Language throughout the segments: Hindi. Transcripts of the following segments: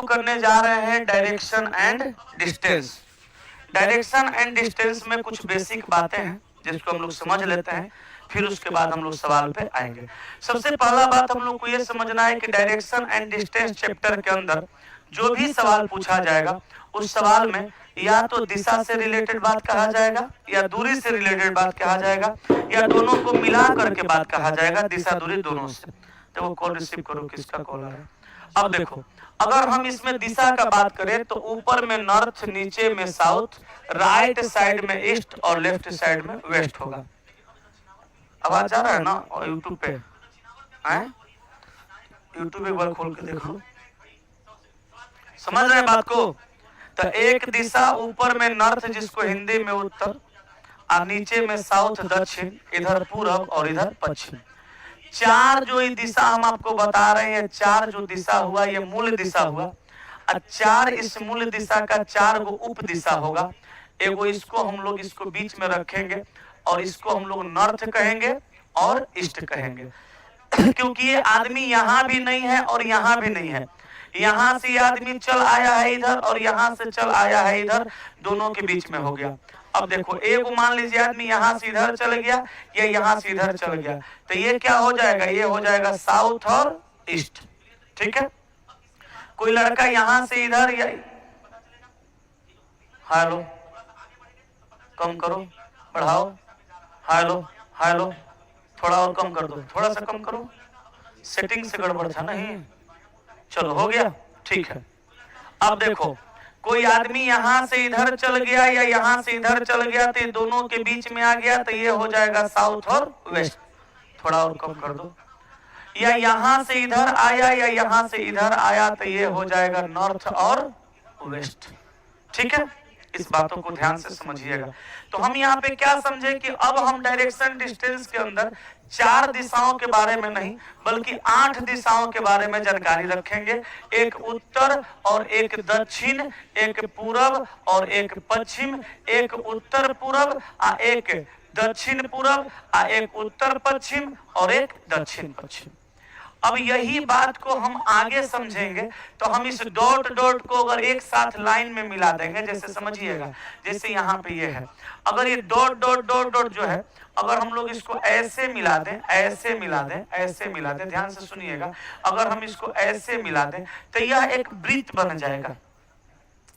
करने जा रहे हैं direction and distance. Direction and distance में कुछ बेसिक बातें हैं जिसको हम लोग समझ लेते हैं, फिर उसके बाद हम लोग सवाल पे आएंगे। सबसे पहला बात हम लोग को ये समझना है कि डायरेक्शन एंड डिस्टेंस चैप्टर के अंदर जो भी सवाल पूछा जाएगा उस सवाल में या तो दिशा से रिलेटेड बात कहा जाएगा, या दूरी से रिलेटेड बात कहा जाएगा, या दोनों को मिला करके बात कहा जाएगा, दिशा दूरी दोनों से। तो वो कॉल रिसीव करो, किसका कॉल आ रहा है। अब देखो, अगर हम इसमें दिशा का बात करें तो ऊपर में नॉर्थ, नीचे में साउथ, राइट साइड में ईस्ट और लेफ्ट साइड में वेस्ट होगा। आवाज आ रहा है ना यूट्यूब पे? हैं? यूट्यूब एक बार खोल के देख लो, समझ रहे हैं बात को। तो एक दिशा ऊपर में नॉर्थ जिसको हिंदी में उत्तर, और नीचे में साउथ दक्षिण, इधर पूरब और इधर पश्चिम। चार जो ये दिशा हम आपको बता रहे हैं, चार जो दिशा हुआ ये मूल दिशा हुआ, और चार इस मूल दिशा का चार गो उप दिशा होगा। एगो इसको हम लोग इसको बीच में रखेंगे और इसको हम लोग नॉर्थ कहेंगे और ईस्ट कहेंगे क्योंकि ये आदमी यहाँ भी नहीं है और यहाँ भी नहीं है। यहाँ से आदमी चल आया है इधर और यहाँ से चल आया है इधर, दोनों के बीच में हो गया। अब देखो, एक मान लीजिए आदमी यहाँ से इधर चल गया, ये यहाँ से इधर चल गया, तो ये क्या हो जाएगा, ये हो जाएगा साउथ और ईस्ट। ठीक है। कोई लड़का यहाँ से इधर, या हेलो कम करो, बढ़ाओ, हेलो हेलो, थोड़ा और कम कर दो, थोड़ा सा कम करो, सेटिंग से गड़बड़ था नहीं। चलो हो गया, ठीक है। अब देखो, कोई आदमी यहाँ से इधर चल गया या यहाँ से इधर चल गया, तो दोनों के बीच में आ गया, तो ये हो जाएगा साउथ और वेस्ट। थोड़ा और कम कर दो। या यहाँ से इधर आया या यहाँ से इधर आया, तो ये हो जाएगा नॉर्थ और वेस्ट। ठीक है, इस बातों को ध्यान से समझिएगा। तो हम यहाँ पे क्या समझे कि अब हम डायरेक्शन डिस्टेंस के अंदर चार दिशाओं के बारे में नहीं बल्कि 8 दिशाओं के बारे में जानकारी रखेंगे। एक उत्तर और एक दक्षिण, एक पूरब और एक पश्चिम, एक उत्तर पूरब और एक दक्षिण पूरब, और एक उत्तर पश्चिम और एक दक्षिण पश्चिम। अब यही बात को हम आगे समझेंगे तो हम इस डॉट डॉट को अगर एक साथ लाइन में मिला देंगे, जैसे समझिएगा, जैसे यहाँ पे ये है, अगर ये डॉट डॉट डॉट डॉट जो है, अगर हम लोग इसको ऐसे मिला दें, ऐसे मिला दें, ऐसे मिला दें, ध्यान से सुनिएगा, अगर हम इसको ऐसे मिला दें तो यह एक वृत्त बन जाएगा,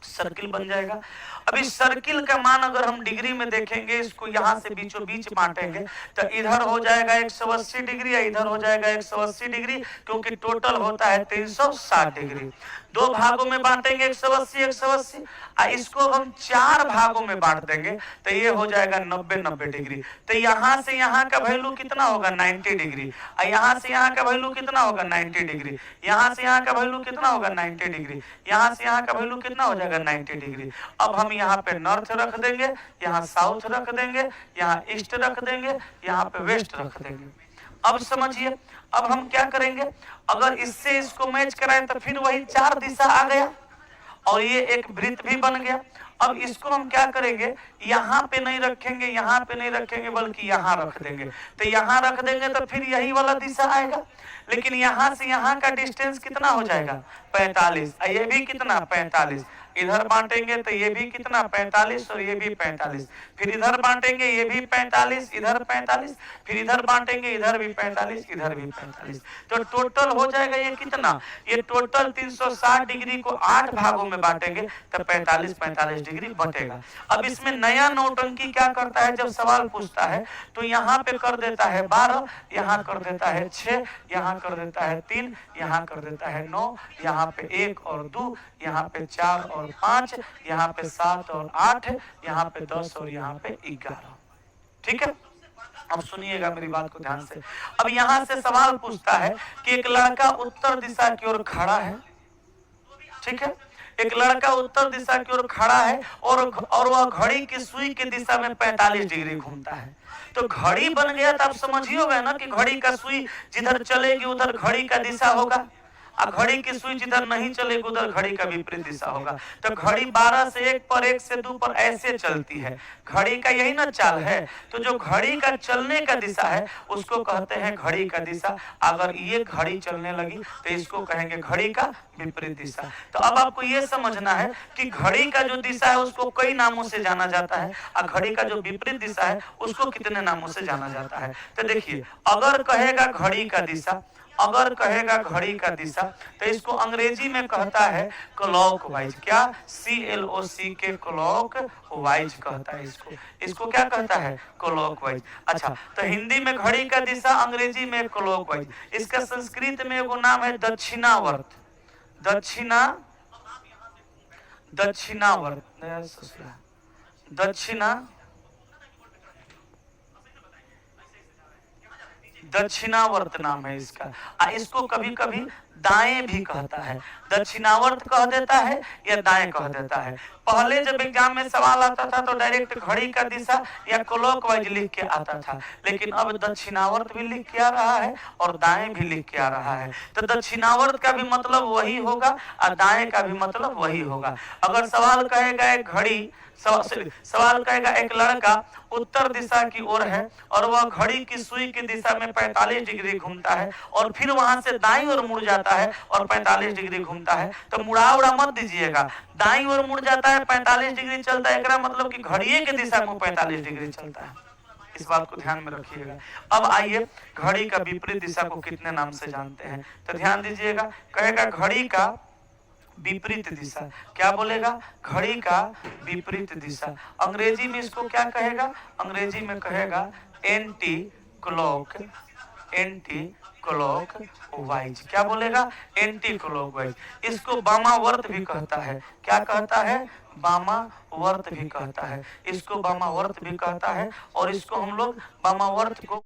सर्किल बन जाएगा। अब इस सर्किल का मान अगर हम डिग्री में देखेंगे, इसको यहाँ से बीचों बीच बांटेंगे तो इधर हो जाएगा 180 डिग्री या इधर हो जाएगा 180 डिग्री, क्योंकि टोटल होता है 360 डिग्री। दो भागों में बांटेंगे 180 180, और इसको हम चार भागों में बांट देंगे तो ये हो जाएगा 90 90 डिग्री। तो यहाँ से यहाँ का वैल्यू कितना होगा, 90 डिग्री, और यहाँ से यहाँ का वैल्यू कितना होगा, 90 डिग्री, यहाँ से यहाँ का वैल्यू कितना होगा, 90 डिग्री, यहाँ से यहाँ का वैल्यू कितना हो जाएगा, 90 डिग्री। अब हम यहाँ पे नॉर्थ रख देंगे, यहाँ साउथ रख देंगे, यहाँ ईस्ट रख देंगे, यहाँ पे वेस्ट रख देंगे। अब समझिए, अब हम क्या करेंगे, अगर इससे इसको मैच कराएं तो फिर वही चार दिशा आ गया और ये एक वृत्त भी बन गया। अब इसको हम क्या करेंगे, यहाँ पे नहीं रखेंगे, यहाँ पे नहीं रखेंगे, बल्कि यहाँ रख देंगे। तो यहाँ रख देंगे तो फिर यही वाला दिशा आएगा, लेकिन यहाँ से यहाँ का डिस्टेंस कितना हो जाएगा, 45, ये भी कितना, 45। इधर बांटेंगे तो ये भी कितना, 45, और ये भी 45। फिर इधर बांटेंगे, ये भी 45, इधर 45, फिर इधर बांटेंगे, इधर भी 45, इधर भी 45। तो टोटल हो जाएगा ये कितना, ये टोटल 360 डिग्री को 8 भागों में बांटेंगे तो 45 45 डिग्री बटेगा। अब इसमें नया नौटंकी क्या करता है, जब सवाल पूछता है तो यहाँ पे कर देता है 12, यहाँ कर देता है 6, यहाँ कर देता है 3, यहाँ कर देता है 9, यहाँ पे 1 और 2, यहाँ पे 4 और 5, यहाँ पे 7 और 8, यहाँ पे 10 और यहाँ पे 11। ठीक है, अब सुनिएगा मेरी बात को ध्यान से। अब यहाँ से सवाल पूछता है कि एक लड़का उत्तर दिशा की ओर खड़ा है। ठीक है, एक लड़का उत्तर दिशा की ओर खड़ा है और वह घड़ी की सुई की दिशा में 45 डिग्री घूमता है। तो घड़ी बन गया, तो आप समझिए ना कि घड़ी का सुई जिधर चलेगी उधर घड़ी का दिशा होगा। और घड़ी की सुई जिधर नहीं चलेगी उधर घड़ी का विपरीत दिशा होगा। तो घड़ी 12 से 1 पर 1 से 2 पर ऐसे चलती है, घड़ी का यही ना चाल है। तो जो घड़ी का चलने का दिशा है उसको कहते हैं घड़ी का दिशा। अगर ये घड़ी चलने लगी तो इसको कहेंगे घड़ी का विपरीत दिशा। तो अब आपको ये समझना है कि घड़ी का जो दिशा है उसको कई नामों से जाना जाता है और घड़ी का जो विपरीत दिशा है उसको कितने नामों से जाना जाता है। तो देखिए, अगर कहेगा घड़ी का दिशा, अगर कहेगा घड़ी का दिशा तो इसको अंग्रेजी में कहता है क्लॉकवाइज। क्या? CLOCK, क्लॉकवाइज कहता है इसको। इसको क्या कहता है? क्लॉकवाइज। अच्छा, तो हिंदी में घड़ी का दिशा, अंग्रेजी में क्लॉकवाइज। इसका संस्कृत में एगो नाम है दक्षिणावर्त। दक्षिणावर्त दक्षिणावर्त नाम है इसका। इसको कभी कभी दाएं भी कहता है, दक्षिणावर्त कह देता है या दाएं कह देता है। पहले जब एग्जाम में सवाल आता था तो डायरेक्ट घड़ी का दिशा या क्लॉकवाइज लिख के आता था, लेकिन अब दक्षिणावर्त भी लिख के आ रहा है और दाएं भी लिख के आ रहा है। तो दक्षिणावर्त का भी मतलब वही होगा और दाएं का भी मतलब वही होगा। अगर सवाल कहेगा एक घड़ी, सवाल कहेगा एक लड़का उत्तर दिशा की ओर है और वह घड़ी की सुई की दिशा में 45 डिग्री घूमता है और फिर वहां से दाईं ओर मुड़ जाता है और 45 डिग्री घूमता है, तो मुड़ा उड़ा मत दीजिएगा। दाईं ओर मुड़ जाता है, 45 डिग्री चलता है, एकरा मतलब कि घड़िए के दिशा में 45 डिग्री चलता है। इस बात को ध्यान में रखिएगा। अब आइए, घड़ी का विपरीत दिशा को कितने नाम से जानते हैं? तो ध्यान दीजिएगा, कहेगा घड़ी का विपरीत दिशा। क्या बोलेगा? घड़ी का विपरीत दिशा। अंग्रेजी में इसको क्या कहेगा? अंग्रेजी में कहेगा एंटी क्लॉकवाइज। क्या बोलेगा? Anti clockwise. इसको वामावर्त भी कहता है। क्या कहता है? वामावर्त भी कहता है। इसको वामावर्त भी कहता है और इसको हम लोग वामावर्त को